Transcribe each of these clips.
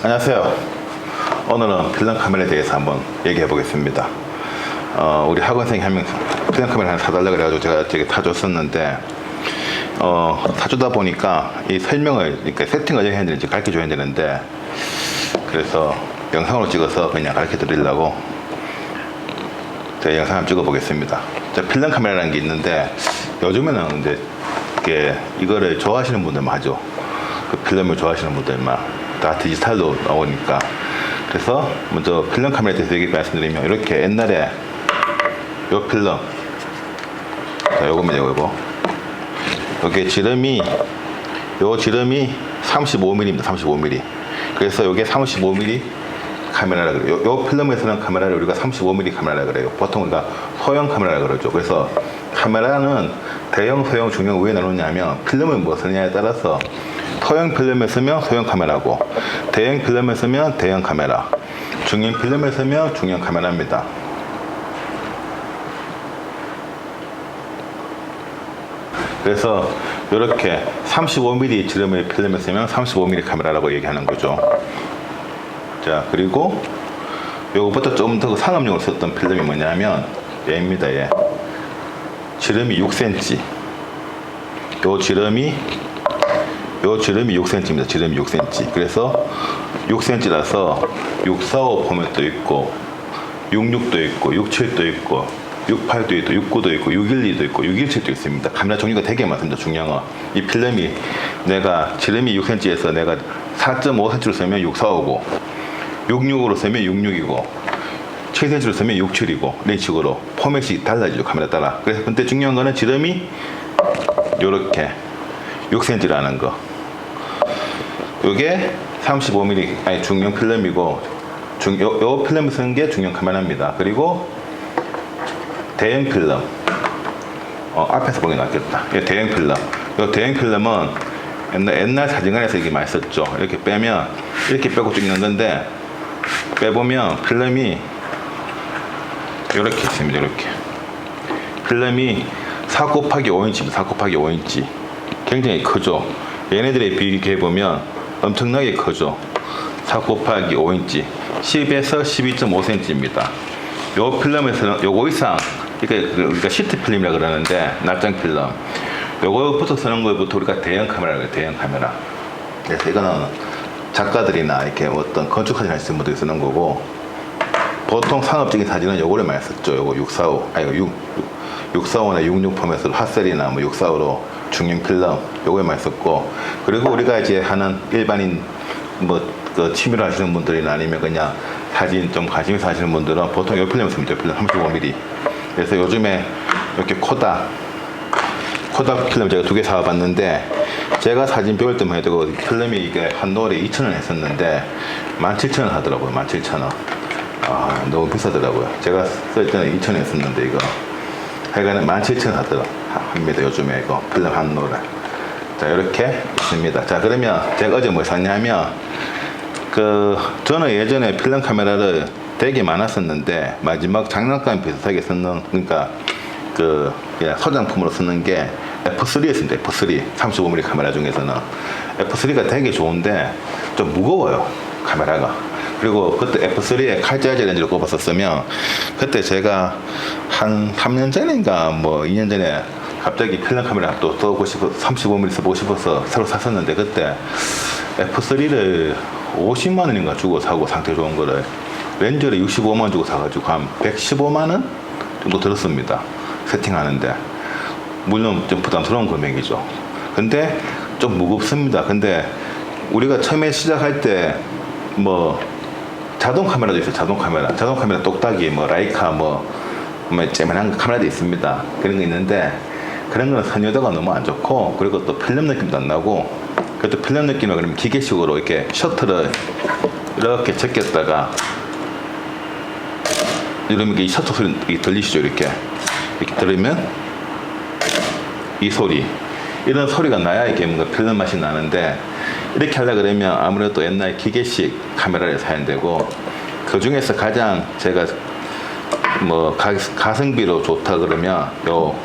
안녕하세요. 오늘은 필름 카메라에 대해서 한번 얘기해 보겠습니다. 우리 학원생이 한 명 필름 카메라 하나 사달라고 그래가지고 제가 저기 타줬었는데, 사주다 보니까 이 설명을, 이렇게 세팅을 어떻게 해야 되는지 가르쳐 줘야 되는데, 그래서 영상으로 찍어서 그냥 가르쳐 드리려고 제가 영상 한번 찍어 보겠습니다. 필름 카메라라는 게 있는데, 요즘에는 이제 이거를 좋아하시는 분들만 하죠. 그 필름을 좋아하시는 분들만. 다 디지털로 나오니까. 그래서 먼저 필름 카메라에 대해서 얘기 말씀드리면, 이렇게 옛날에 요 필름, 자, 요겁니다. 요거 요게 지름이 35mm입니다. 35mm. 그래서 요게 35mm 카메라라 그래요. 요 필름에서는 카메라를 우리가 35mm 카메라라 그래요. 보통 우리가 소형 카메라라 그러죠. 그래서 카메라는 대형, 소형, 중형 왜 나누냐면, 필름을 뭐 쓰느냐에 따라서 소형 필름에 쓰면 소형 카메라고, 대형 필름에 쓰면 대형 카메라, 중형 필름에 쓰면 중형 카메라입니다. 그래서 이렇게 35mm 지름의 필름에 쓰면 35mm 카메라라고 얘기하는 거죠. 자, 그리고 요거부터 좀 더 상업용으로 썼던 필름이 뭐냐면 얘입니다. 얘 지름이 6cm. 요 지름이 6cm입니다. 지름이 6cm. 그래서 6cm라서 645 포맷도 있고, 66도 있고, 67도 있고, 68도 있고, 69도 있고, 612도 있고, 617도 있습니다. 카메라 종류가 되게 많습니다. 중형은. 이 필름이 내가 지름이 6cm에서 내가 4.5cm로 쓰면 645고, 66으로 쓰면 66이고, 7cm로 쓰면 67이고, 이런 식으로 포맷이 달라지죠. 카메라 따라. 그래서 근데 중요한 거는 지름이 요렇게 6cm라는 거. 요게 35mm, 아니 중형 필름이고, 요 필름을 쓰는 게 중형 카메라입니다. 그리고 대형 필름, 앞에서 보기 낫겠다. 이 대형 필름. 요 대형 필름은 옛날 사진관에서 이게 많이 썼죠. 이렇게 빼면, 이렇게 빼고 찍는 건데, 빼보면 필름이 이렇게 있습니다. 이렇게 필름이 4 곱하기 5인치입니다. 4 곱하기 5인치. 굉장히 크죠. 얘네들에 비교해보면 엄청나게 크죠. 4 곱하기 5인치, 10에서 12.5cm입니다. 요 필름에서는 요거 이상, 그러니까 우리가 시트 필름이라 그러는데, 납장 필름, 요거부터 쓰는 거부터 우리가 대형 카메라라고 해요. 대형 카메라. 그래서 이거는 작가들이나 이렇게 어떤 건축 사진 하시는 분들이 쓰는 거고, 보통 상업적인 사진은 요거를 많이 썼죠. 요거 645, 아니 645나 66 포맷으로 핫셀이나 뭐 645로 중형 필름, 요거에 많이 썼고, 그리고 우리가 이제 하는 일반인 그 취미로 하시는 분들이나 아니면 그냥 사진 좀 관심 있어 하시는 분들은 보통 요 필름을 씁니다. 필름 35mm. 그래서 요즘에 이렇게 코닥 필름 제가 2개 사와봤는데, 제가 사진 배울 때만 해도 필름이 이게 한 롤에 2,000원 했었는데 17,000원 하더라고요. 17,000원. 아, 너무 비싸더라고요. 제가 쓸 때는 2,000원 했었는데, 이거 하여간은 17,000원 합니다. 요즘에 이거 필름 한 롤에. 자, 이렇게 있습니다. 자, 그러면 제가 어제 뭘 샀냐면, 저는 예전에 필름 카메라를 되게 많았었는데, 마지막 장난감 비슷하게 쓰는, 그러니까 그냥 소장품으로 쓰는 게 F3였습니다. F3 35mm 카메라 중에서는 F3가 되게 좋은데 좀 무거워요, 카메라가. 그리고 그때 F3에 칼자지 렌즈를 꼽았었으면, 그때 제가 한 3년 전인가 뭐 2년 전에 갑자기 필름 카메라 또 써보고 싶어서 35mm 써보고 싶어서 새로 샀었는데, 그때 F3를 50만 원인가 주고 사고, 상태 좋은 거를 렌즈를 65만 원 주고 사가지고 한 115만 원 정도 들었습니다. 세팅하는데. 물론 좀 부담스러운 금액이죠. 근데 좀 무겁습니다. 근데 우리가 처음에 시작할 때 뭐 자동 카메라도 있어요. 자동 카메라 똑딱이 뭐 라이카 뭐 째만한 카메라도 있습니다. 그런 거 있는데, 그런 거는 선여도가 너무 안 좋고, 그리고 또 필름 느낌도 안 나고, 그것도 필름 느낌은 그러면 기계식으로 이렇게 셔터를 이렇게 제꼈다가 이러면 이 셔터 소리 들리시죠? 이렇게 들으면 이 소리, 이런 소리가 나야 이게 뭔가 필름 맛이 나는데, 이렇게 하려고 그러면 아무래도 옛날 기계식 카메라를 사야 되고, 그 중에서 가장 제가 뭐 가성비로 좋다 그러면 요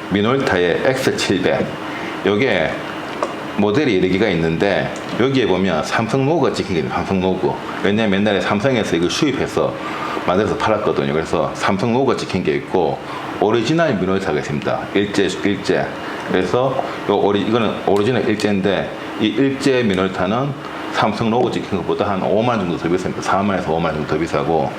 미놀타의 X700, 요게 모델이 여러 개가 있는데 여기에 보면 삼성 로고가 찍힌 게 있어요. 삼성 로고. 왜냐면 옛날에 삼성에서 이걸 수입해서 만들어서 팔았거든요. 그래서 삼성 로고가 찍힌 게 있고 오리지널 미노리타가 있습니다. 일제. 그래서 이거는 오리지널 일제인데 이 일제 미노리타는 삼성 로고 찍힌 것보다 한 5만 원 정도 더 비쌉니다. 4만에서 5만 원 정도 더 비싸고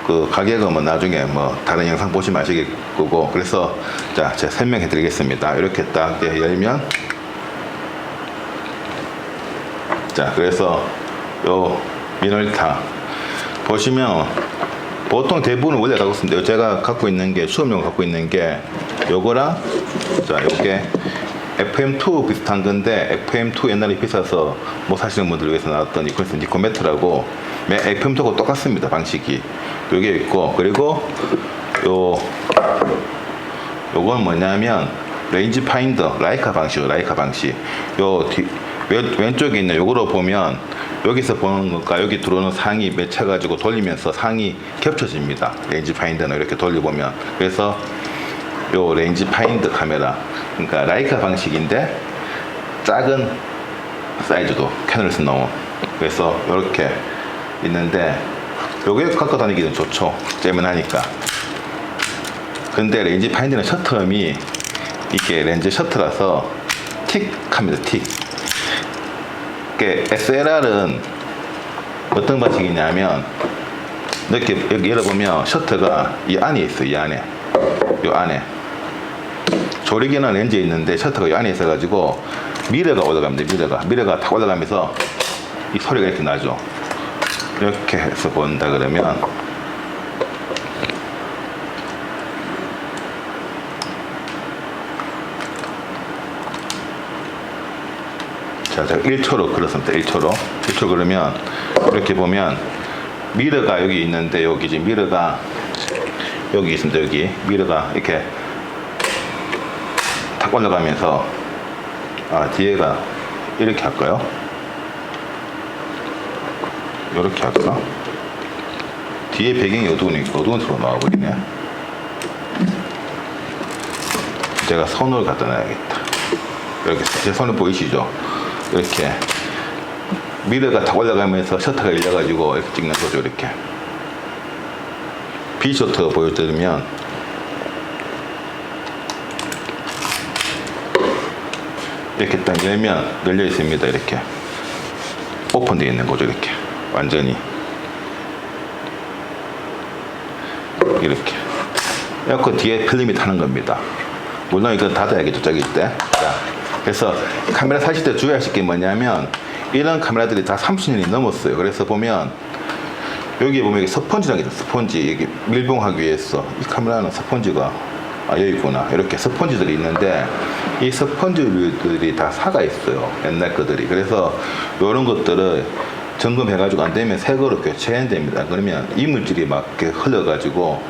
그 가격은 뭐 나중에 뭐 다른 영상 보시면 아시겠 거고. 그래서 자 제가 설명해 드리겠습니다. 이렇게 딱 열면 자 그래서 요 미노리타 보시면 보통 대부분 원래 갖고 있습니다. 제가 갖고 있는 게 수업용 갖고 있는 게 요거랑 자 요게 FM2 비슷한 건데 FM2 옛날에 비싸서 못 사시는 분들 위해서 나왔던 니코메트라고 FM2하고 똑같습니다. 방식이 요게 있고 그리고 요건 뭐냐면 레인지 파인더 라이카 방식 요 왼쪽에 있는 요거로 보면 여기서 보는 것과 여기 들어오는 상이 맺혀가지고 돌리면서 상이 겹쳐집니다. 레인지 파인더는 이렇게 돌려보면 그래서 요 레인지 파인더 카메라 그러니까 라이카 방식인데 작은 사이즈도 캐논에서 나온 그래서 이렇게 있는데 요게 갖고 다니기는 좋죠. 째면하니까. 근데 레인지 파인더는 셔터음이 이게 렌즈 셔터라서 틱 합니다. 틱. SLR은 어떤 방식이냐면 이렇게 여기 열어보면 셔터가 이 안에 있어요. 이 안에 요 안에 조리개는 렌즈에 있는데 셔터가 이 안에 있어가지고 미러가 올라갑니다. 미러가 탁 올라가면서 이 소리가 이렇게 나죠. 이렇게 해서 본다 그러면 자, 제가 1초로 걸었습니다. 1초 그러면 이렇게 보면 미러가 여기 있는데 여기 지금 미러가 여기 있습니다. 여기 미러가 이렇게 탁 올라가면서 뒤에가 이렇게 할까요? 이렇게 할까? 뒤에 배경이 어두운 색으로 나와버리네. 제가 손을 갖다 놔야겠다. 이렇게 제 손을 보이시죠? 이렇게 미러가 탁 올라가면서 셔터가 열려가지고 이렇게 찍는 거죠. 이렇게 B셔터 보여드리면 이렇게 딱 열면 열려 있습니다. 이렇게 오픈되어 있는 거죠. 이렇게 완전히 이렇게 에어컨 뒤에 필름이 타는 겁니다. 물론 이거 닫아야겠죠. 저기 때. 자, 그래서 카메라 사실 때 주의하실 게 뭐냐면 이런 카메라들이 다 30년이 넘었어요. 그래서 보면 여기에 보면 스펀지라는 게 있어요. 스펀지 여기 밀봉하기 위해서 이 카메라는 스펀지가 여기 있구나. 이렇게 스펀지들이 있는데 이 스펀지들이 다 사가 있어요. 옛날 것들이. 그래서 이런 것들을 점검해가지고 안 되면 새 거로 교체해야 됩니다. 그러면 이물질이 막 이렇게 흘러가지고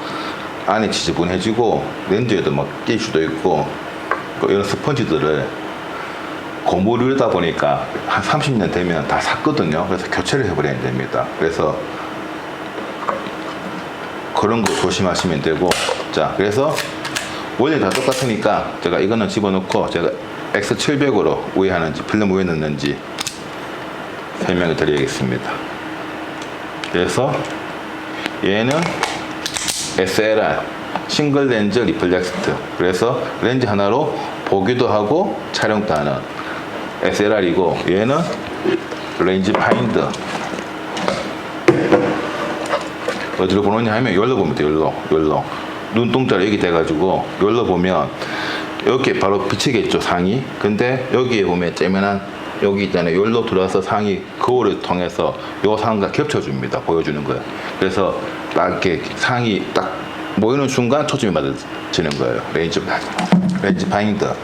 안에 지저분해지고 렌즈에도 막 낄 수도 있고 이런 스펀지들을 고무류다 보니까 한 30년 되면 다 샀거든요. 그래서 교체를 해버려야 됩니다. 그래서 그런 거 조심하시면 되고 자 그래서 원래 다 똑같으니까 제가 이거는 집어넣고 제가 X700으로 우회하는지 필름 우회 넣는지 설명을 드리겠습니다. 그래서 얘는 SLR 싱글 렌즈 리플렉스트 그래서 렌즈 하나로 보기도 하고 촬영도 하는 SLR이고 얘는 레인지 파인더 어디로 보느냐 하면 여기로 보면 돼요. 여기로 눈동자를 여기 대가지고 여기로 보면 이렇게 바로 비치겠죠. 상이. 근데 여기에 보면 째면한 여기 있잖아요. 여기로 들어와서 상이 거울을 통해서 요 상과 겹쳐줍니다. 보여주는 거예요. 그래서 딱 이렇게 상이 딱 모이는 순간 초점이 맞아지는 거예요. 레인지 파인더.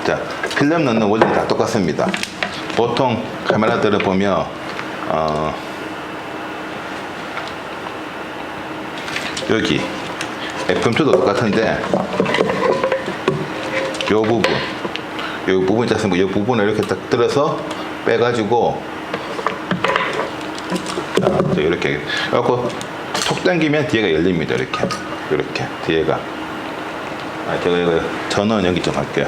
자, 필름 넣는 원리는 다 똑같습니다. 보통 카메라들을 보면 여기 FM2도 똑같은데 요 부분 있지 않습니까? 요 부분을 이렇게 딱 들어서 빼가지고 이렇게 그래갖고 톡 당기면 뒤에가 열립니다. 이렇게 뒤에가 제가 이거 전원 여기 좀 할게요.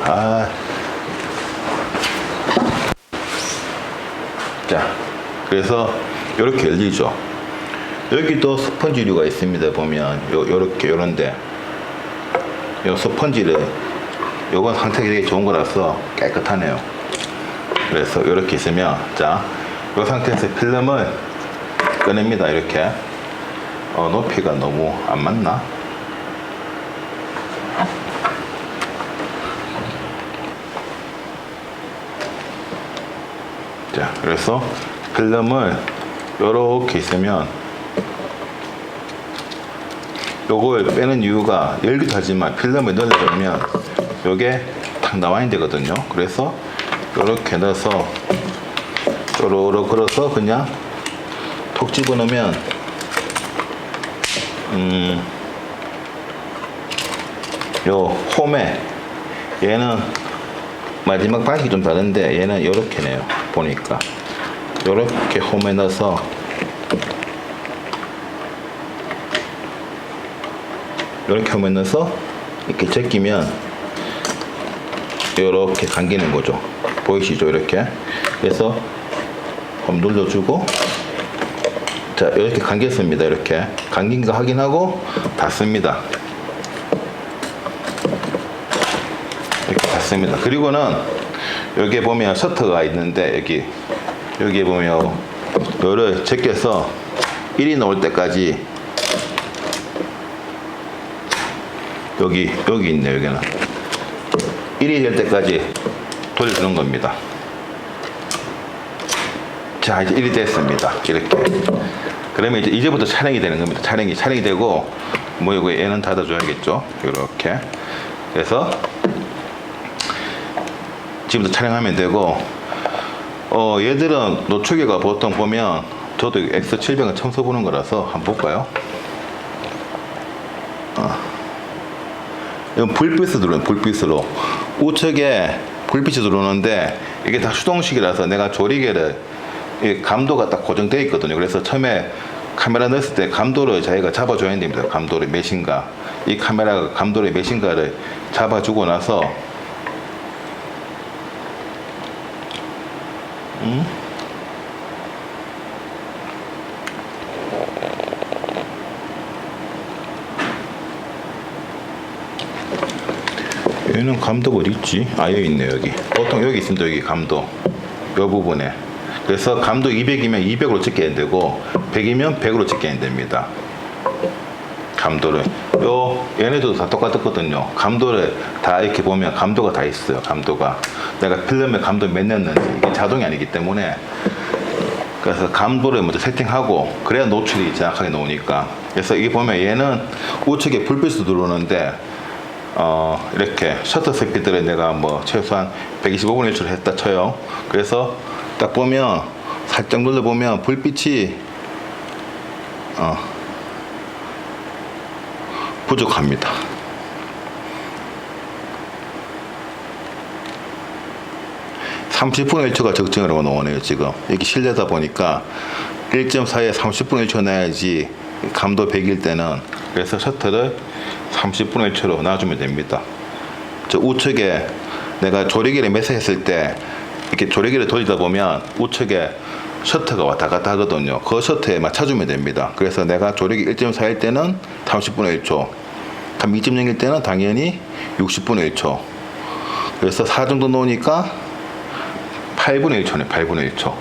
자, 그래서 이렇게 열리죠. 여기도 스펀지류가 있습니다. 보면 요렇게 요런데 요 스펀지를 요건 상태가 되게 좋은 거라서 깨끗하네요. 그래서 이렇게 있으면 자, 요 상태에서 필름을 꺼냅니다. 이렇게 높이가 너무 안 맞나? 자, 그래서 필름을 요렇게 있으면 요걸 빼는 이유가 열기도 하지만 필름을 늘려보면 요게 탁 나와야 되거든요. 그래서 요렇게 넣어서 쪼로록 걸어서 그냥 톡 집어넣으면 요 홈에 얘는 마지막 방식이 좀 다른데 얘는 요렇게 네요. 보니까 요렇게 홈에 넣어서 요렇게 홈에 넣어서 이렇게 제끼면 요렇게 감기는 거죠. 보이시죠? 이렇게. 그래서 한번 눌러주고 자, 이렇게 감겼습니다. 이렇게 감긴 거 확인하고 닫습니다. 이렇게 닫습니다. 그리고는 여기에 보면 셔터가 있는데 여기에 보면 요를 제껴서 1이 나올 때까지 여기 있네. 여기는 1이 될 때까지 돌려주는 겁니다. 자, 이제 1이 됐습니다. 이렇게. 그러면 이제부터 촬영이 되는 겁니다. 촬영이 되고, 뭐, 이거 얘는 닫아줘야겠죠. 이렇게. 그래서, 지금부터 촬영하면 되고, 얘들은 노출계가 보통 보면, 저도 X700은 처음 써보는 거라서 한번 볼까요? 이건 불빛으로 들어오는 불빛으로. 우측에 불빛이 들어오는데, 이게 다 수동식이라서 내가 조리개를 이 감도가 딱 고정되어 있거든요. 그래서 처음에 카메라 넣었을 때 감도를 자기가 잡아줘야 됩니다. 감도를 몇인가. 이 카메라가 감도를 몇인가를 잡아주고 나서 얘는 감도가 어디 있지? 여기 있네. 여기 보통 여기 있습니다. 여기 감도 이 부분에. 그래서 감도 200이면 200으로 찍게 되고 100이면 100으로 찍게 됩니다. 감도를 얘네들도 다 똑같거든요. 감도를 다 이렇게 보면 감도가 다 있어요. 감도가 내가 필름에 감도 몇 냈는지 이게 자동이 아니기 때문에 그래서 감도를 먼저 세팅하고 그래야 노출이 정확하게 나오니까. 그래서 이게 보면 얘는 우측에 불빛이 들어오는데 이렇게 셔터 스피드를 내가 뭐 최소한 125분의 1초로 했다 쳐요. 그래서 딱 보면 살짝 눌러보면 불빛이 부족합니다. (30분의 1초가) 적정이라고 나오네요. 지금 여기 실내다 보니까 1.4에 30분의 1초 내야지 감도 100일 때는. 그래서 셔터를 30분의 1초로 놔주면 됩니다. 저 우측에 내가 조리개를 매설했을 때 이렇게 조리개를 돌리다 보면 우측에 셔터가 왔다 갔다 하거든요. 그 셔터에 맞춰주면 됩니다. 그래서 내가 조리개 1.4일 때는 30분의 1초, 2.0일 때는 당연히 60분의 1초. 그래서 4 정도 놓으니까 8분의 1초네. 8분의 1초.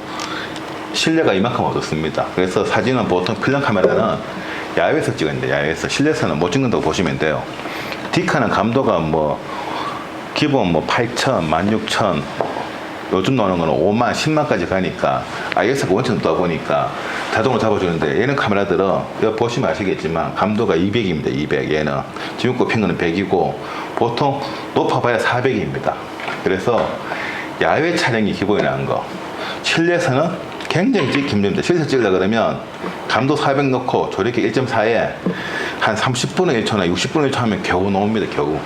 실내가 이만큼 얻었습니다. 그래서 사진은 보통 필름 카메라는 야외에서 찍었는데 야외에서, 실내에서는 못 찍는다고 보시면 돼요. 디카는 감도가 뭐 기본 뭐 8,000, 16,000, 요즘 나오는 거는 5만, 10만까지 가니까 IS가 원체 높다 보니까 자동으로 잡아주는데, 얘는 카메라들은 여기 보시면 아시겠지만 감도가 200입니다. 200. 얘는 지금 꼽힌 거는 100이고 보통 높아봐야 400입니다. 그래서 야외 촬영이 기본이 나은 거. 실내에서는 굉장히 찍기 힘듭니다. 실내에서 찍으려고 그러면 감도 400 넣고 조리개 1.4에 한 30분의 1초나 60분의 1초 하면 겨우 나옵니다. 겨우.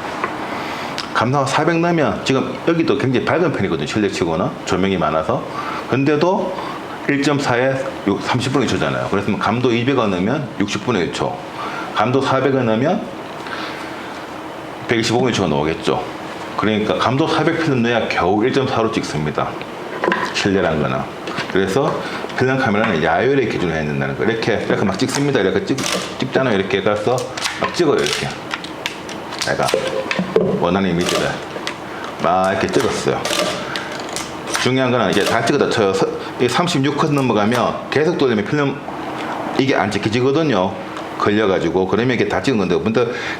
감도가 400 넣으면, 지금 여기도 굉장히 밝은 편이거든요. 실내 치고는 조명이 많아서. 근데도 1.4에 30분의 1초잖아요. 그래서 감도 200을 넣으면 60분의 1초, 감도 400을 넣으면 125분의 1초가 나오겠죠. 그러니까 감도 400 필름 넣어야 겨우 1.4로 찍습니다. 신뢰란 거는. 그래서 필름 카메라는 야율의 기준을 해야 된다는 거. 이렇게 막 찍습니다. 이렇게 찍잖아요. 이렇게 가서 막 찍어요. 이렇게 내가 원하는 이미지를 막 이렇게 찍었어요. 중요한 거는 이제 다 찍었다 쳐요. 36컷 넘어가면 계속 돌리면 필름 이게 안 찍혀지거든요. 걸려가지고. 그러면 이게 다 찍은 건데,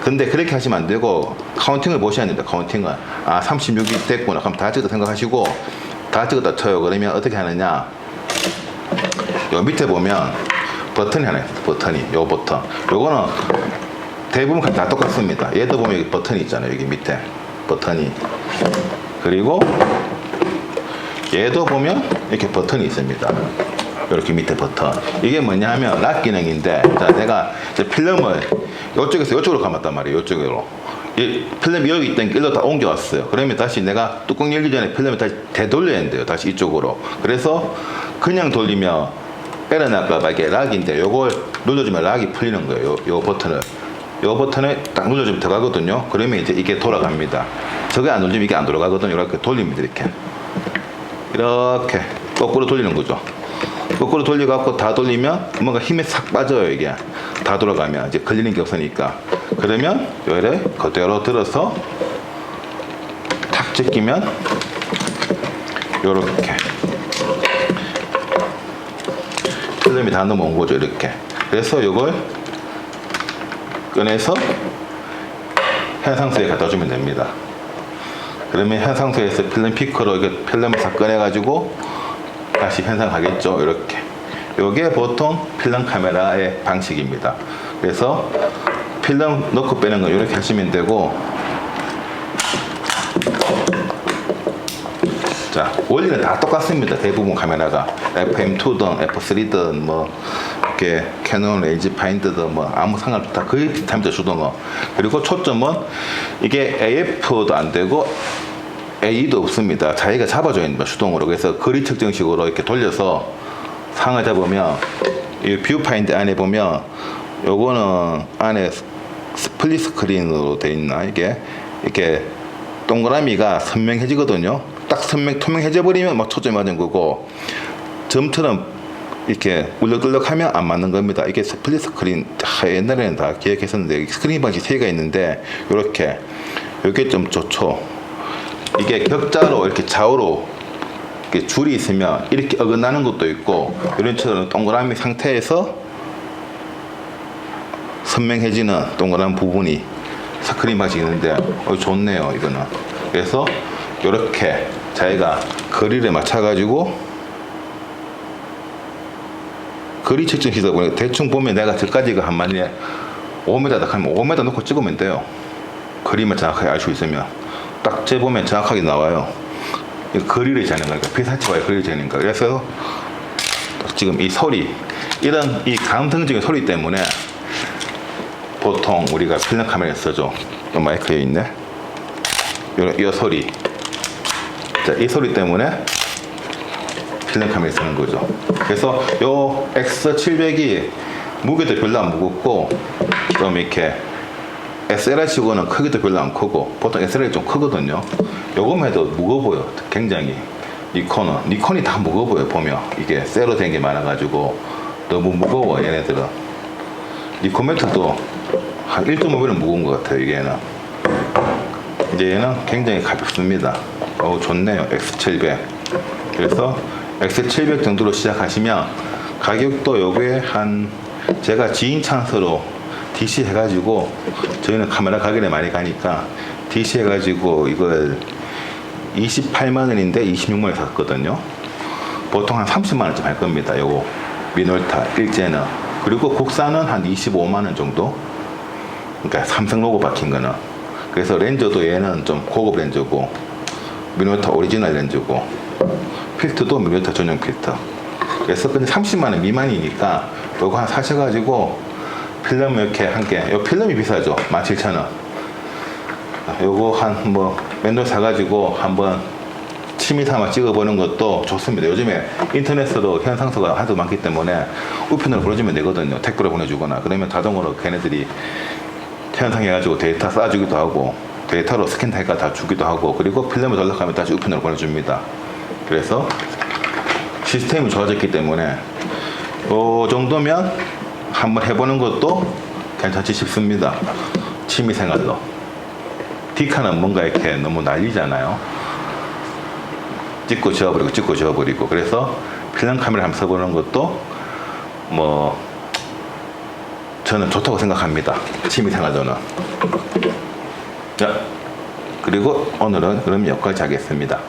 근데 그렇게 하시면 안 되고 카운팅을 보셔야 됩니다. 카운팅을. 36이 됐구나. 그럼 다 찍었다 생각하시고 다 찍었다 쳐요. 그러면 어떻게 하느냐, 요 밑에 보면 버튼이 하나 있어요. 버튼이, 요 버튼. 요거는 대부분 다 똑같습니다. 얘도 보면 여기 버튼이 있잖아요. 여기 밑에 버튼이. 그리고 얘도 보면 이렇게 버튼이 있습니다. 이렇게 밑에 버튼. 이게 뭐냐 하면 락 기능인데, 자, 내가 이제 필름을 이쪽에서 이쪽으로 감았단 말이에요. 이쪽으로. 이 필름이 여기 있던 길로 다 옮겨왔어요. 그러면 다시 내가 뚜껑 열기 전에 필름을 다시 되돌려야 된대요. 다시 이쪽으로. 그래서 그냥 돌리면 에러 날까봐 이게 락인데, 요걸 눌러주면 락이 풀리는 거예요. 요 버튼을. 요 버튼을 딱 눌러주면 들어가거든요. 그러면 이제 이게 돌아갑니다. 저게 안 눌리면 이게 안 돌아가거든요. 이렇게 돌립니다. 이렇게 거꾸로 돌리는 거죠. 거꾸로 돌려갖고 다 돌리면 뭔가 힘이 싹 빠져요. 이게 다 돌아가면 이제 걸리는 게 없으니까. 그러면 요래 그대로 들어서 탁 제끼면 요렇게 필름이 다 넘어온 거죠. 이렇게. 그래서 요걸 꺼내서 현상소에 갖다 주면 됩니다. 그러면 현상소에서 필름 피커로 이렇게 필름을 다 꺼내가지고 다시 현상하겠죠. 이렇게. 요게 보통 필름 카메라의 방식입니다. 그래서 필름 넣고 빼는 거 이렇게 하시면 되고, 자, 원리는 다 똑같습니다. 대부분 카메라가 FM2든 F3든 뭐 이렇게 캐논, LG 파인드든 뭐 아무 상관없이 다 거의 비슷합니다. 주동은. 그리고 초점은 이게 AF도 안 되고 A도 없습니다. 자기가 잡아줘야 됩니다. 수동으로. 그래서 거리 측정식으로 이렇게 돌려서 상을 잡으면, 이 뷰파인드 안에 보면 요거는 안에 스플릿 스크린으로 돼 있나, 이게 이렇게 동그라미가 선명해지거든요. 딱 투명해져 버리면 막 초점이 맞은 거고, 점처럼 이렇게 울럭울럭하면 안 맞는 겁니다. 이게 스플릿 스크린, 옛날에는 다 기획했었는데 스크린 방식 3개가 있는데, 요렇게 요게 좀 좋죠. 이게 격자로 이렇게 좌우로 이렇게 줄이 있으면 이렇게 어긋나는 것도 있고, 이런 처럼 동그라미 상태에서 선명해지는 동그란 부분이 스크린 방식이 있는데, 좋네요. 이거는. 그래서 이렇게 자기가 거리를 맞춰 가지고 거리 측정시다 보니까 대충 보면 내가 저까지가 한 마리에 5m다 하면 5m 놓고 찍으면 돼요. 거리만 정확하게 알 수 있으면 딱 재보면 정확하게 나와요. 거리를 재는 거니까, 피사체와의 거리를 재는 거. 그래서 지금 이 소리, 이런 이 감성적인 소리 때문에 보통 우리가 필름 카메라에 써죠. 이 마이크에 있네. 이 소리. 자, 이 소리 때문에 필름 카메라에 쓰는 거죠. 그래서 요 X700이 무게도 별로 안 무겁고, 좀 이렇게 SLR 치고는 크기도 별로 안 크고, 보통 SLR이 좀 크거든요. 요거만 해도 무거워 보여. 굉장히. 니콘이 다 무거워 보여. 보면 이게 쇠로 된 게 많아가지고 너무 무거워. 얘네들은. 니콘 매트도 한 1.5배는 무거운 것 같아요. 얘는 이제 얘는 굉장히 가볍습니다. 좋네요. X700. 그래서 X700 정도로 시작하시면 가격도 요게 한, 제가 지인 찬스로 DC 해가지고, 저희는 카메라 가격에 많이 가니까 DC 해가지고 이걸 28만원인데 26만원에 샀거든요. 보통 한 30만원쯤 할 겁니다. 요거 미놀타 일제는. 그리고 국산은 한 25만원 정도. 그러니까 삼성 로고 박힌 거는. 그래서 렌즈도 얘는 좀 고급 렌즈고, 미놀타 오리지널 렌즈고, 필터도 미놀타 전용 필터. 그래서 근데 30만원 미만이니까 요거 한 사셔가지고 필름 이렇게 한 개, 요 필름이 비싸죠. 17,000원. 요거 한 뭐 맨날 사가지고 한번 취미 삼아 찍어보는 것도 좋습니다. 요즘에 인터넷으로 현상소가 하도 많기 때문에 우편으로 보내주면 되거든요. 택배로 보내주거나. 그러면 자동으로 걔네들이 현상해가지고 데이터 쏴주기도 하고, 데이터로 스캔 해가 다 주기도 하고, 그리고 필름을 연락하면 다시 우편으로 보내줍니다. 그래서 시스템이 좋아졌기 때문에 이 정도면 한번 해보는 것도 괜찮지 싶습니다. 취미생활로. 디카는 뭔가 이렇게 너무 난리잖아요. 찍고 지워버리고 찍고 지워버리고. 그래서 필름 카메라 한번 써보는 것도 뭐 저는 좋다고 생각합니다. 취미생활로는. 자, 그리고 오늘은 그럼 여기까지 하겠습니다.